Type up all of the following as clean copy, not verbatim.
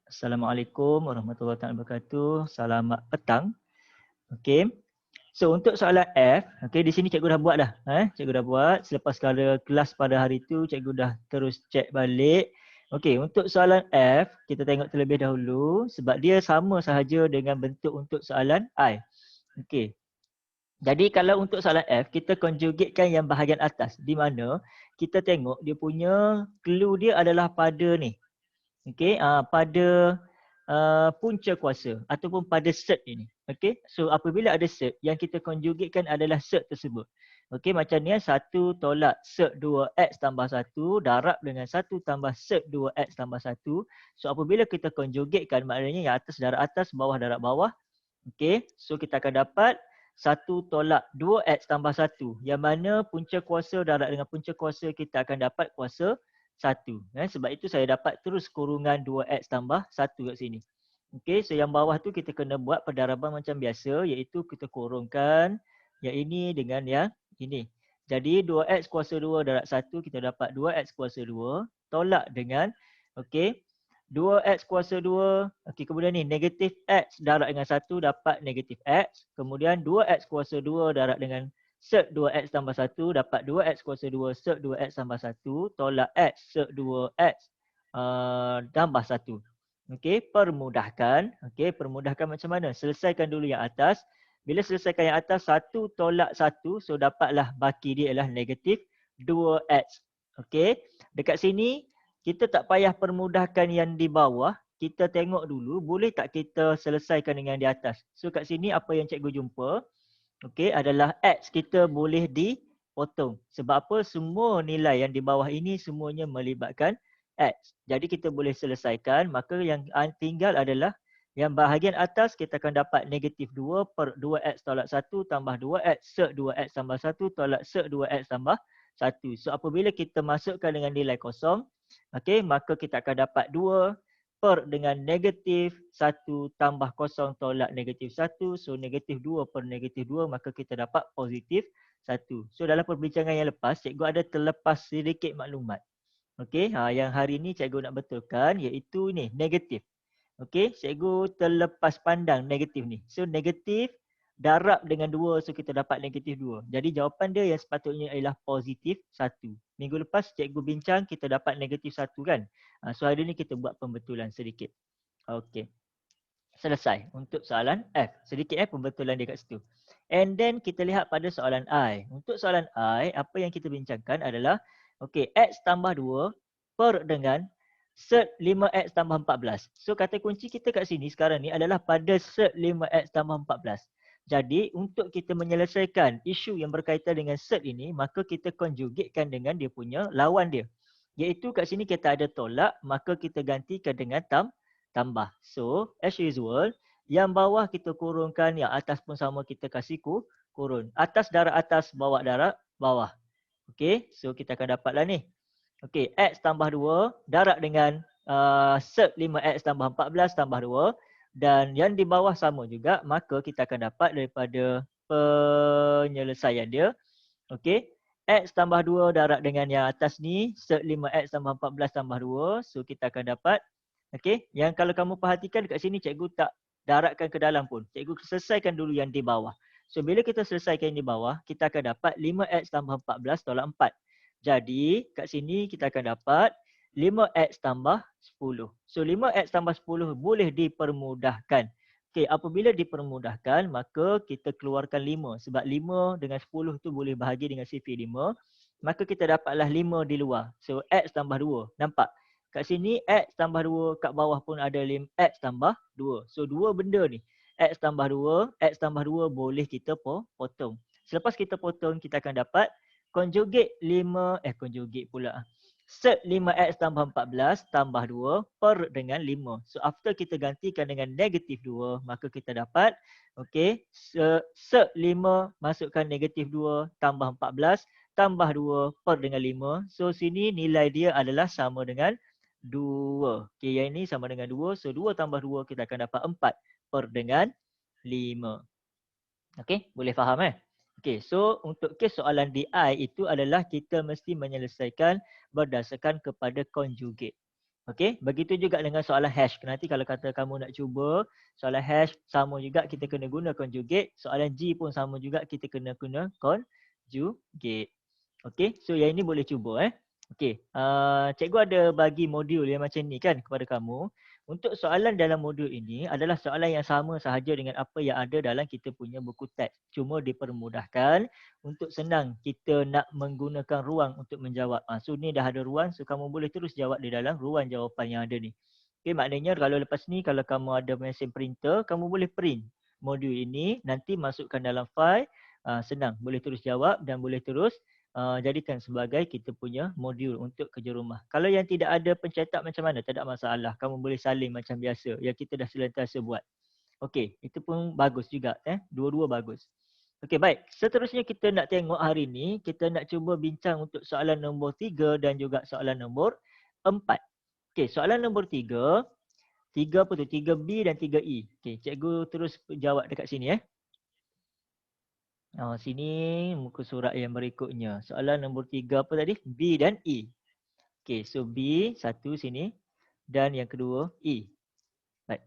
Assalamualaikum warahmatullahi wabarakatuh. Selamat petang. Okey. So untuk soalan F, okey di sini cikgu dah buat dah. Cikgu dah buat selepas kala kelas pada hari tu cikgu dah terus cek balik. Okey, untuk soalan F kita tengok terlebih dahulu sebab dia sama sahaja dengan bentuk untuk soalan I. Okey. Jadi kalau untuk soalan F kita conjugatekan yang bahagian atas di mana kita tengok dia punya clue dia adalah pada ni. Okey, pada punca kuasa ataupun pada cert ini. Okey, so apabila ada cert yang kita conjugatekan adalah cert tersebut. Okey, macam ni 1 tolak cert 2x tambah 1 darab dengan 1 tambah cert 2x tambah 1. So apabila kita conjugatekan maknanya yang atas darab atas, bawah darab bawah. Okey, so kita akan dapat 1 tolak 2x tambah 1 yang mana punca kuasa darab dengan punca kuasa kita akan dapat kuasa 1. Sebab itu saya dapat terus kurungan 2x tambah 1 kat sini. Okey, so yang bawah tu kita kena buat pendaraban macam biasa iaitu kita kurungkan yang ini dengan yang ini. Jadi 2x kuasa 2 darab 1 kita dapat 2x kuasa 2 tolak dengan okey 2x kuasa 2. Okey, kemudian ni negatif x darab dengan 1 dapat negatif x. Kemudian 2x kuasa 2 darab dengan sec 2x tambah 1 dapat 2x kuasa 2 sec 2x tambah 1 tolak x sec 2x tambah 1. Okey, permudahkan. Okey, permudahkan macam mana? Selesaikan dulu yang atas. Bila selesaikan yang atas 1 tolak 1, so dapatlah baki dia ialah negatif 2x. Okey, dekat sini kita tak payah permudahkan yang di bawah. Kita tengok dulu boleh tak kita selesaikan dengan di atas. So kat sini apa yang cikgu jumpa okey adalah x kita boleh dipotong. Sebab apa? Semua nilai yang di bawah ini semuanya melibatkan x. Jadi kita boleh selesaikan, maka yang tinggal adalah yang bahagian atas kita akan dapat negatif 2 per 2x tolak 1 tambah 2x sec 2x tambah 1 tolak sec 2x tambah 1. So apabila kita masukkan dengan nilai kosong, okey, maka kita akan dapat 2 per dengan negatif 1 tambah kosong tolak negatif 1. So negatif 2 per negatif 2 maka kita dapat positif 1. So dalam perbincangan yang lepas cikgu ada terlepas sedikit maklumat. Okey, yang hari ni cikgu nak betulkan iaitu ni negatif. Okey, cikgu terlepas pandang negatif ni. So negatif darab dengan 2 so kita dapat negatif 2. Jadi jawapan dia yang sepatutnya ialah positif 1. Minggu lepas cikgu bincang kita dapat negatif 1 kan. So hari ni kita buat pembetulan sedikit. Okey. Selesai untuk soalan F. Sedikit pembetulan dia kat situ. And then kita lihat pada soalan I. Untuk soalan I, apa yang kita bincangkan adalah okey, X tambah 2 per dengan sec 5x tambah 14. So kata kunci kita kat sini sekarang ni adalah pada sec 5x tambah 14. Jadi untuk kita menyelesaikan isu yang berkaitan dengan sec ini, maka kita conjugatekan dengan dia punya lawan dia. Iaitu kat sini kita ada tolak, maka kita gantikan dengan tambah. So as usual, yang bawah kita kurungkan, yang atas pun sama kita kasih kurun. Atas darab atas, bawah darab bawah. Okey, so kita akan dapatlah ni. Okey, X tambah 2 darab dengan sec 5X tambah 14 tambah 2. Dan yang di bawah sama juga, maka kita akan dapat daripada penyelesaian dia. Okey, X tambah 2 darab dengan yang atas ni, sec 5X tambah 14 tambah 2. So kita akan dapat, okey, yang kalau kamu perhatikan dekat sini cikgu tak darabkan ke dalam pun. Cikgu selesaikan dulu yang di bawah. So bila kita selesaikan yang di bawah, kita akan dapat 5X tambah 14 tolak 4. Jadi kat sini kita akan dapat 5x tambah 10. So 5x tambah 10 boleh dipermudahkan. Okey, apabila dipermudahkan maka kita keluarkan 5 sebab 5 dengan 10 tu boleh bahagi dengan sifar 5. Maka kita dapatlah 5 di luar. So x tambah 2. Nampak? Kat sini x tambah 2, kat bawah pun ada x tambah 2. So dua benda ni. X tambah 2, x tambah 2 boleh kita potong. Selepas kita potong kita akan dapat conjugate 5, conjugate pula. Sec 5x tambah 14 tambah 2 per dengan 5. So after kita gantikan dengan negatif 2, maka kita dapat, okay, sec 5 masukkan negatif 2 tambah 14 tambah 2 per dengan 5. So sini nilai dia adalah sama dengan 2. Okay, yang ini sama dengan 2. So 2 tambah 2 kita akan dapat 4 per dengan 5. Okay, boleh faham Okay, so untuk kes soalan DI itu adalah kita mesti menyelesaikan berdasarkan kepada conjugate. Okey, begitu juga dengan soalan hash. Nanti kalau kata kamu nak cuba soalan hash, sama juga kita kena guna conjugate. Soalan G pun sama juga kita kena guna conjugate. Okey, so yang ini boleh cuba Okey, cikgu ada bagi modul yang macam ni kan kepada kamu. Untuk soalan dalam modul ini adalah soalan yang sama sahaja dengan apa yang ada dalam kita punya buku teks. Cuma dipermudahkan untuk senang kita nak menggunakan ruang untuk menjawab. So ni dah ada ruang, so kamu boleh terus jawab di dalam ruang jawapan yang ada ni. Okay, maknanya kalau lepas ni kalau kamu ada mesin printer, kamu boleh print modul ini, nanti masukkan dalam file, senang. Boleh terus jawab dan boleh terus jadikan sebagai kita punya modul untuk kerja rumah. Kalau yang tidak ada pencetak macam mana, tak ada masalah. Kamu boleh salin macam biasa yang kita dah sentiasa buat. Okey, itu pun bagus juga. Dua-dua bagus. Okey, baik. Seterusnya kita nak tengok hari ni, kita nak cuba bincang untuk soalan nombor 3 dan juga soalan nombor 4. Okey, soalan nombor 3. 3 apa tu? 3B dan 3E. Okey, cikgu terus jawab dekat sini sini muka surat yang berikutnya. Soalan nombor 3 apa tadi? B dan E. Okey, so B satu sini dan yang kedua E. Baik.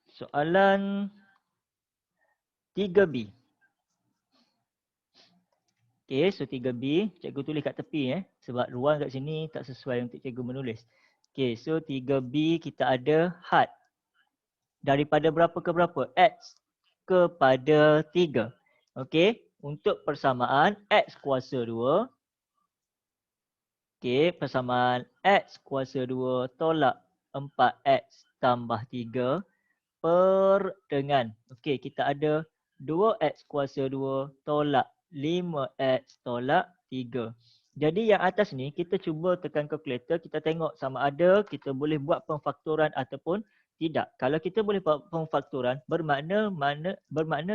Soalan 3B. Okey, so 3B, cikgu tulis kat tepi sebab ruang kat sini tak sesuai untuk cikgu menulis. Okey, so 3B kita ada had. Daripada berapa ke berapa? X kepada 3. Okey, untuk persamaan X kuasa 2. Okey, persamaan X kuasa 2 tolak 4X tambah 3 per dengan. Okey, kita ada 2X kuasa 2 tolak 5X tolak 3. Jadi yang atas ni kita cuba tekan kalkulator, kita tengok sama ada kita boleh buat pemfaktoran ataupun tidak. Kalau kita boleh buat pemfaktoran, bermakna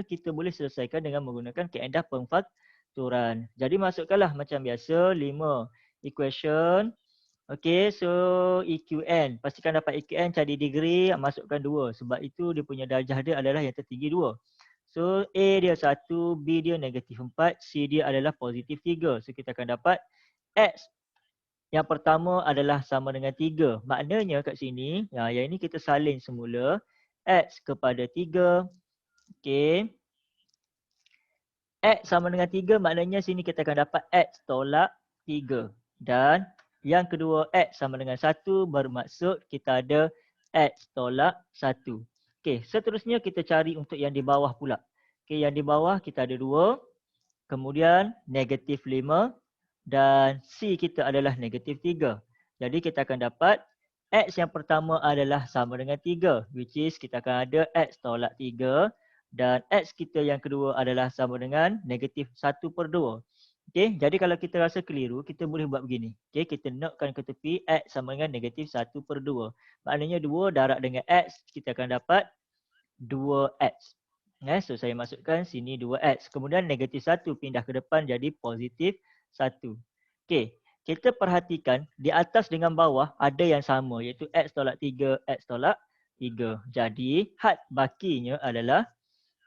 kita boleh selesaikan dengan menggunakan kaedah pemfaktoran. Jadi masukkanlah macam biasa 5 equation. Okay, so EQN. Pastikan dapat EQN, cari degree, masukkan 2. Sebab itu dia punya darjah dia adalah yang tertinggi 2. So A dia 1, B dia negatif 4, C dia adalah positif 3. So kita akan dapat X yang pertama adalah sama dengan 3. Maknanya kat sini, yang ini kita salin semula. X kepada 3. Okay. X sama dengan 3, maknanya sini kita akan dapat X tolak 3. Dan yang kedua, X sama dengan 1 bermaksud kita ada X tolak 1. Okey, seterusnya kita cari untuk yang di bawah pula. Okey, yang di bawah kita ada 2. Kemudian negatif 5. Dan C kita adalah negatif 3. Jadi kita akan dapat X yang pertama adalah sama dengan 3. Which is kita akan ada X tolak 3. Dan X kita yang kedua adalah sama dengan negatif 1 per 2. Okay, jadi kalau kita rasa keliru, kita boleh buat begini. Okay, kita notekan ke tepi X sama dengan negatif 1 per 2. Maknanya 2 darab dengan X, kita akan dapat 2X. So saya masukkan sini 2X. Kemudian negatif 1 pindah ke depan jadi positif 1. Okay, kita perhatikan di atas dengan bawah ada yang sama iaitu X tolak 3, X tolak 3. Jadi had bakinya adalah,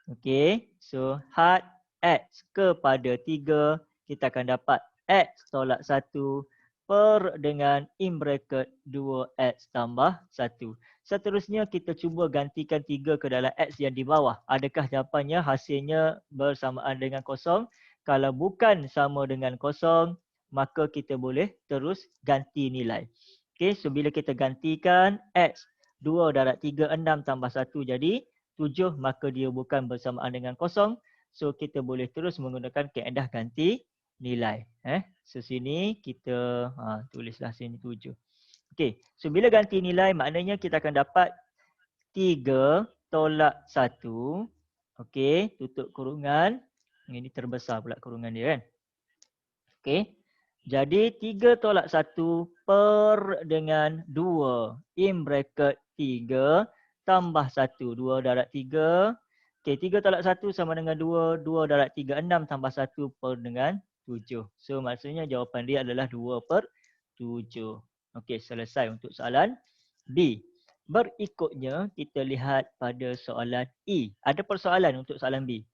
okay, so had X kepada 3, kita akan dapat X tolak 1 per dengan in bracket 2X tambah 1. Seterusnya kita cuba gantikan 3 ke dalam X yang di bawah. Adakah jawapannya hasilnya bersamaan dengan kosong? Kalau bukan sama dengan kosong, maka kita boleh terus ganti nilai. Okay, so bila kita gantikan X 2 darab 3, 6 tambah 1 jadi 7, maka dia bukan bersamaan dengan kosong. So kita boleh terus menggunakan kaedah ganti nilai. So sini kita tulislah sini 7. Okey, so bila ganti nilai maknanya kita akan dapat 3 tolak 1. Okey, tutup kurungan. Ini terbesar pula kurungan dia kan. Okey. Jadi 3 tolak 1 per dengan 2 in bracket 3 tambah 1. 2 darab 3. Okey, 3 tolak 1 sama dengan 2. 2 darab 3, 6 tambah 1 per dengan 7. So maksudnya jawapan dia adalah 2 per 7. Okey, selesai untuk soalan B. Berikutnya kita lihat pada soalan E. Ada persoalan untuk soalan B?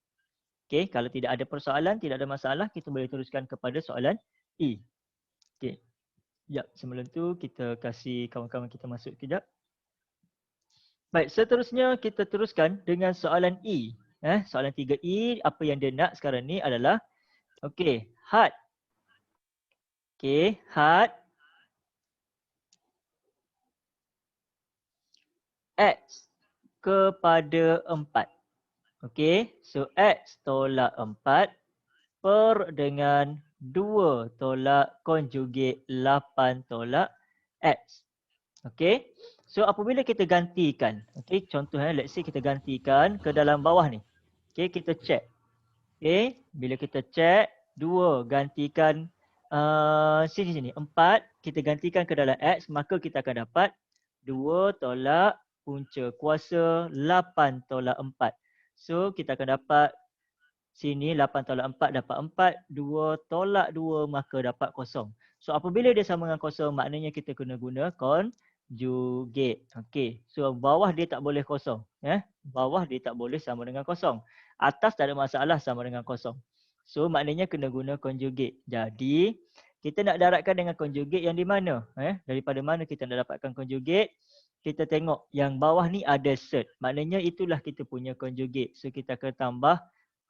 Okey, kalau tidak ada persoalan, tidak ada masalah, kita boleh teruskan kepada soalan E. Okey. Sekejap, sebelum tu kita kasih kawan-kawan kita masuk kejap. Baik, seterusnya kita teruskan dengan soalan E. Soalan 3E, apa yang dia nak sekarang ni adalah, okey, had. Okey, had X kepada 4. Okey, so X tolak 4 per dengan 2 tolak konjugate 8 tolak X. Okey, so apabila kita gantikan, okey, contohnya let's say kita gantikan ke dalam bawah ni. Okey, kita check. Okey, bila kita check, 2 gantikan sini, 4 kita gantikan ke dalam X, maka kita akan dapat 2 tolak punca kuasa 8 tolak 4. So kita akan dapat sini 8 tolak 4 dapat 4, 2 tolak 2 maka dapat kosong. So apabila dia sama dengan kosong, maknanya kita kena guna conjugate. Okey, so bawah dia tak boleh kosong. Bawah dia tak boleh sama dengan kosong. Atas tak ada masalah sama dengan kosong. So maknanya kena guna conjugate. Jadi kita nak daratkan dengan conjugate yang di mana? Daripada mana kita nak dapatkan conjugate? Kita tengok yang bawah ni ada cert. Maknanya itulah kita punya conjugate. So kita akan tambah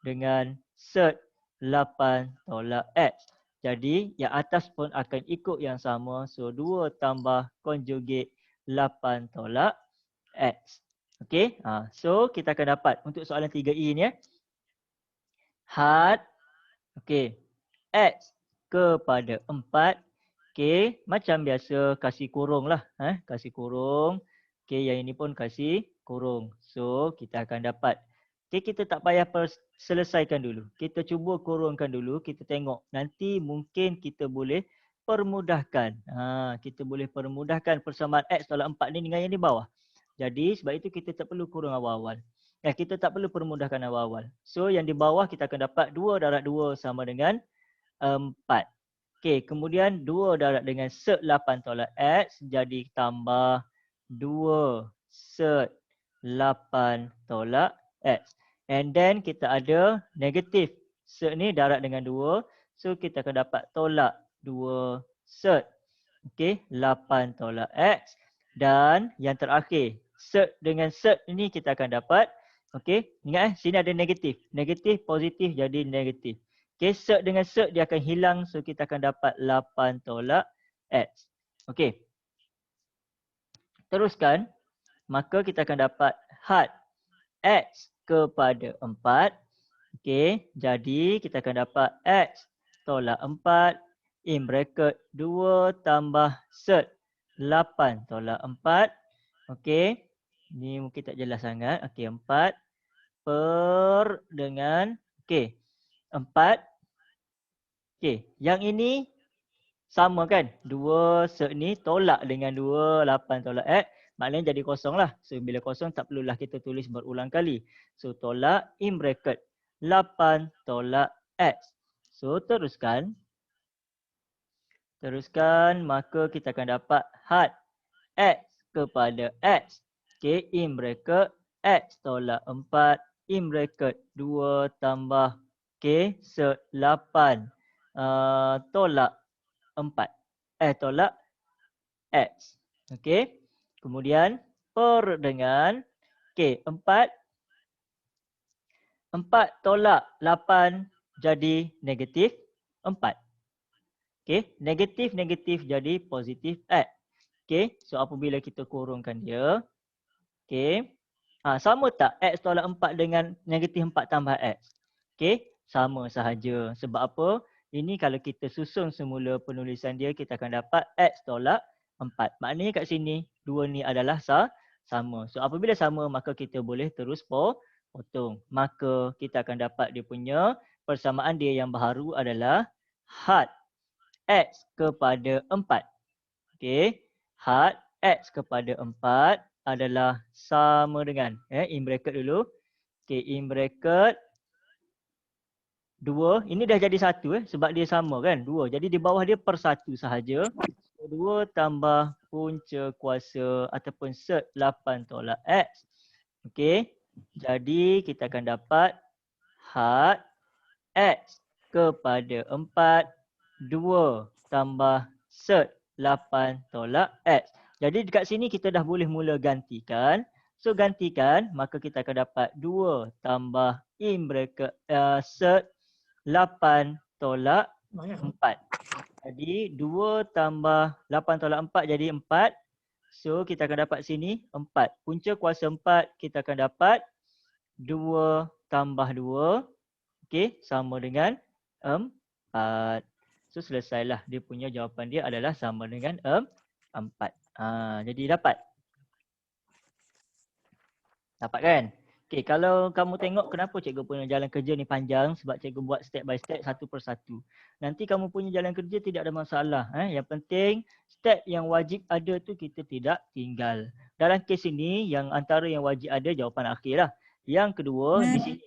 dengan cert 8 tolak X. Jadi yang atas pun akan ikut yang sama. So 2 tambah conjugate 8 tolak X. Okey, so kita akan dapat untuk soalan 3E ni had, okey, X kepada 4. Okey, macam biasa kasih kurung lah. Kasih kurung. Okey, yang ini pun kasih kurung. So kita akan dapat. Okay, kita tak payah selesaikan dulu. Kita cuba kurungkan dulu. Kita tengok. Nanti mungkin kita boleh permudahkan. Kita boleh permudahkan persamaan X tolak 4 ni dengan yang di bawah. Jadi sebab itu kita tak perlu kurung awal-awal. Kita tak perlu permudahkan awal-awal. So yang di bawah kita akan dapat 2 darab 2 sama dengan 4. Okay, kemudian 2 darab dengan cert 8 tolak X. Jadi tambah 2 cert 8 tolak X. And then kita ada negatif. Cert ni darab dengan 2. So kita akan dapat tolak 2 cert. Okey, 8 tolak X. Dan yang terakhir, cert dengan cert ni kita akan dapat. Okey, ingat sini ada negatif. Negatif, positif jadi negatif. Okey, cert dengan cert dia akan hilang. So kita akan dapat 8 tolak X. Okey. Teruskan. Maka kita akan dapat had X kepada 4. Okey, jadi kita akan dapat X tolak 4 in bracket 2 tambah cert 8 tolak 4. Okey, ni mungkin tak jelas sangat. Okey, 4 per dengan, okey, 4. Okey, yang ini sama kan? 2 cert ni tolak dengan 2, 8 tolak X. Maknanya jadi kosong lah. So bila kosong tak perlulah kita tulis berulang kali. So tolak in bracket 8 tolak X. So teruskan. Teruskan maka kita akan dapat had X kepada X. Okay, in bracket X tolak 4 in bracket 2 tambah okay, 8 tolak 4. Tolak X. Okay. Kemudian per dengan okay, 4 tolak 8 jadi negatif 4. Okay. Negatif jadi positif X. Okay. So apabila kita kurungkan dia. Okay. Sama tak X tolak 4 dengan negatif 4 tambah X? Okay. Sama sahaja. Sebab apa? Ini kalau kita susun semula penulisan dia, kita akan dapat X tolak 4. Maknanya kat sini, 2 ni adalah sama. So apabila sama, maka kita boleh terus potong. Maka kita akan dapat dia punya persamaan dia yang baharu adalah had X kepada 4. Okay. Had X kepada 4 adalah sama dengan, in bracket dulu. Okay, in bracket 2, ini dah jadi 1 sebab dia sama kan, 2. Jadi di bawah dia per 1 sahaja. 2 tambah punca kuasa ataupun cert 8 tolak X. Okay, jadi kita akan dapat had X kepada 4, 2 tambah cert 8 tolak X. Jadi dekat sini kita dah boleh mula gantikan. So gantikan, maka kita akan dapat 2 tambah in bracket set 8 tolak 4. Jadi 2 tambah 8 tolak 4 jadi 4. So kita akan dapat sini 4. Punca kuasa 4 kita akan dapat 2 tambah 2. Okey, sama dengan 4. So selesailah, dia punya jawapan dia adalah sama dengan 4. Jadi dapat. Dapat kan? Okey, kalau kamu tengok kenapa cikgu punya jalan kerja ni panjang, sebab cikgu buat step by step satu persatu. Nanti kamu punya jalan kerja tidak ada masalah. Yang penting step yang wajib ada tu kita tidak tinggal. Dalam kes ini yang antara yang wajib ada jawapan akhir lah. Yang kedua di sini.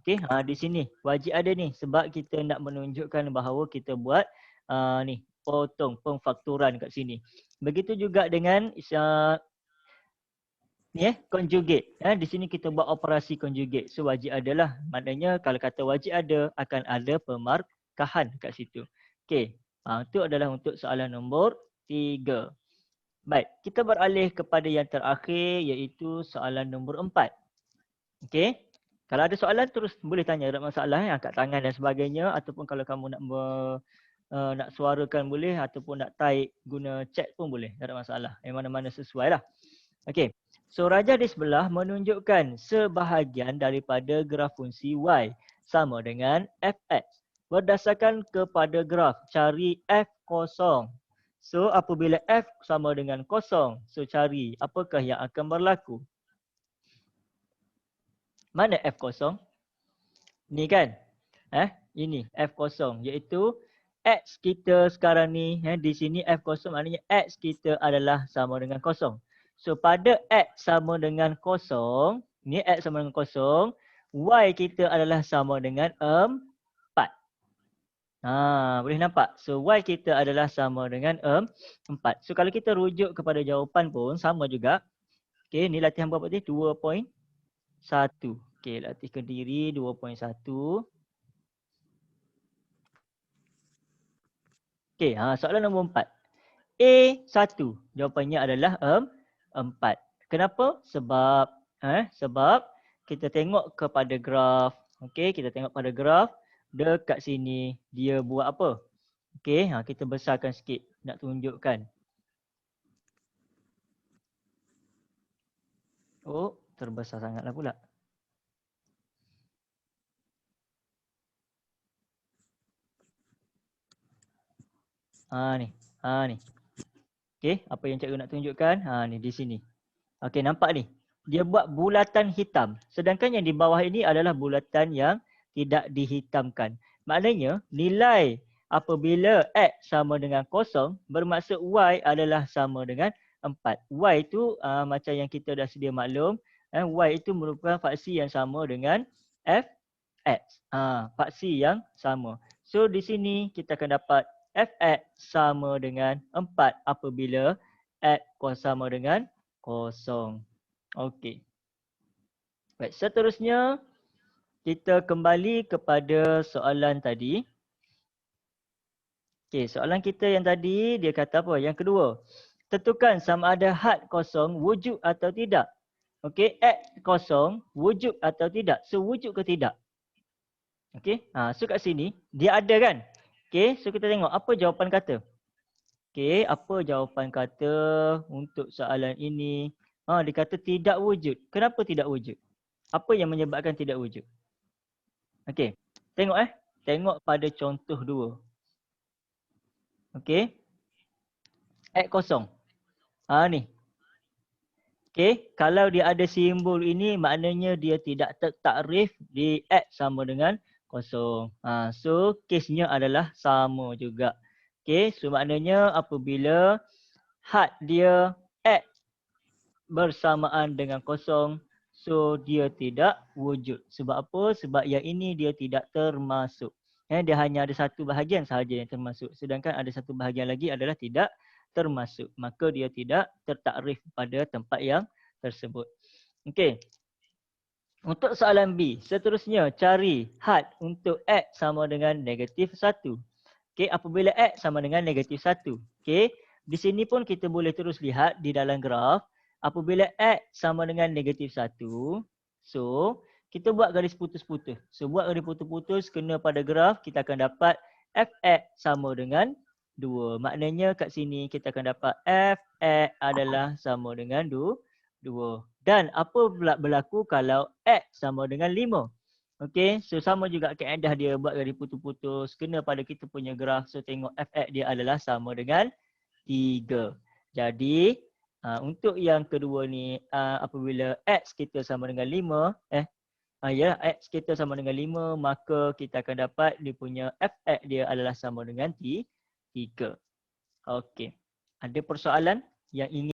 Okey, di sini wajib ada ni sebab kita nak menunjukkan bahawa kita buat ni potong pemfakturan kat sini. Begitu juga dengan ni conjugate. Di sini kita buat operasi conjugate. So wajib adalah. Maknanya kalau kata wajib ada, akan ada pemarkahan kat situ. Okey. Itu adalah untuk soalan nombor 3. Baik, kita beralih kepada yang terakhir iaitu soalan nombor 4. Okey. Kalau ada soalan terus boleh tanya, tak ada masalah angkat tangan dan sebagainya, ataupun kalau kamu nak suarakan boleh, ataupun nak type guna chat pun boleh, tak ada masalah. Yang mana-mana sesuai lah. Okey. So raja di sebelah menunjukkan sebahagian daripada graf fungsi y sama dengan fx. Berdasarkan kepada graf, cari f kosong. So apabila f sama dengan kosong, so cari apakah yang akan berlaku. Mana f kosong? Ni kan? Ini f kosong iaitu x kita sekarang ni di sini f kosong maknanya x kita adalah sama dengan kosong. So pada x sama dengan kosong, ni x sama dengan kosong, y kita adalah sama dengan 4. Boleh nampak? So y kita adalah sama dengan 4. So kalau kita rujuk kepada jawapan pun sama juga. Okey, ni latihan berapa tadi? 2.1. Okey, latih Kediri 2.1. Okey, soalan nombor 4. A1. Jawapannya adalah 4. Kenapa? Sebab kita tengok kepada graf. Okey, kita tengok pada graf dekat sini dia buat apa? Okey, kita besarkan sikit nak tunjukkan. Oh, terbesar sangatlah pula. Ni. Ni. Okey, apa yang cikgu nak tunjukkan? Ni di sini. Okey, nampak ni. Dia buat bulatan hitam. Sedangkan yang di bawah ini adalah bulatan yang tidak dihitamkan. Maknanya nilai apabila x sama dengan kosong, bermaksud y adalah sama dengan 4. Y itu macam yang kita dah sedia maklum. Y itu merupakan faksi yang sama dengan fx. Faksi yang sama. So di sini kita akan dapat fx sama dengan 4 apabila x sama dengan kosong. Okey. Baik, seterusnya kita kembali kepada soalan tadi. Okey, soalan kita yang tadi dia kata apa? Yang kedua, tentukan sama ada had kosong wujud atau tidak. Okey, x kosong wujud atau tidak. So wujud ke tidak? Okey, so kat sini dia ada kan? Okey, so kita tengok apa jawapan kata. Okey, apa jawapan kata untuk soalan ini? Dia kata tidak wujud. Kenapa tidak wujud? Apa yang menyebabkan tidak wujud? Okey, tengok Tengok pada contoh 2. Okey. X kosong. Ni. Okey, kalau dia ada simbol ini maknanya dia tidak tertakrif di X sama dengan kosong. So kesnya adalah sama juga. Okey, so maknanya apabila had dia X bersamaan dengan kosong, so dia tidak wujud. Sebab apa? Sebab yang ini dia tidak termasuk. Dia hanya ada satu bahagian sahaja yang termasuk. Sedangkan ada satu bahagian lagi adalah tidak termasuk. Maka dia tidak tertakrif pada tempat yang tersebut. Okey. Untuk soalan B, seterusnya cari had untuk X sama dengan -1. Okey, apabila X sama dengan negatif 1. Okey, di sini pun kita boleh terus lihat di dalam graf. Apabila X sama dengan negatif 1, so kita buat garis putus-putus. So buat garis putus-putus kena pada graf, kita akan dapat Fx sama dengan 2. Maknanya kat sini kita akan dapat Fx adalah sama dengan 2. Dan apa pula berlaku kalau X sama dengan 5? Okey, so sama juga kaedah dia buat garis putus-putus kena pada kita punya graf. So tengok Fx dia adalah sama dengan 3. Jadi untuk yang kedua ni apabila X kita sama dengan 5, ya, X kita sama dengan 5, maka kita akan dapat dia punya Fx dia adalah sama dengan 3. Okey. Ada persoalan yang ingin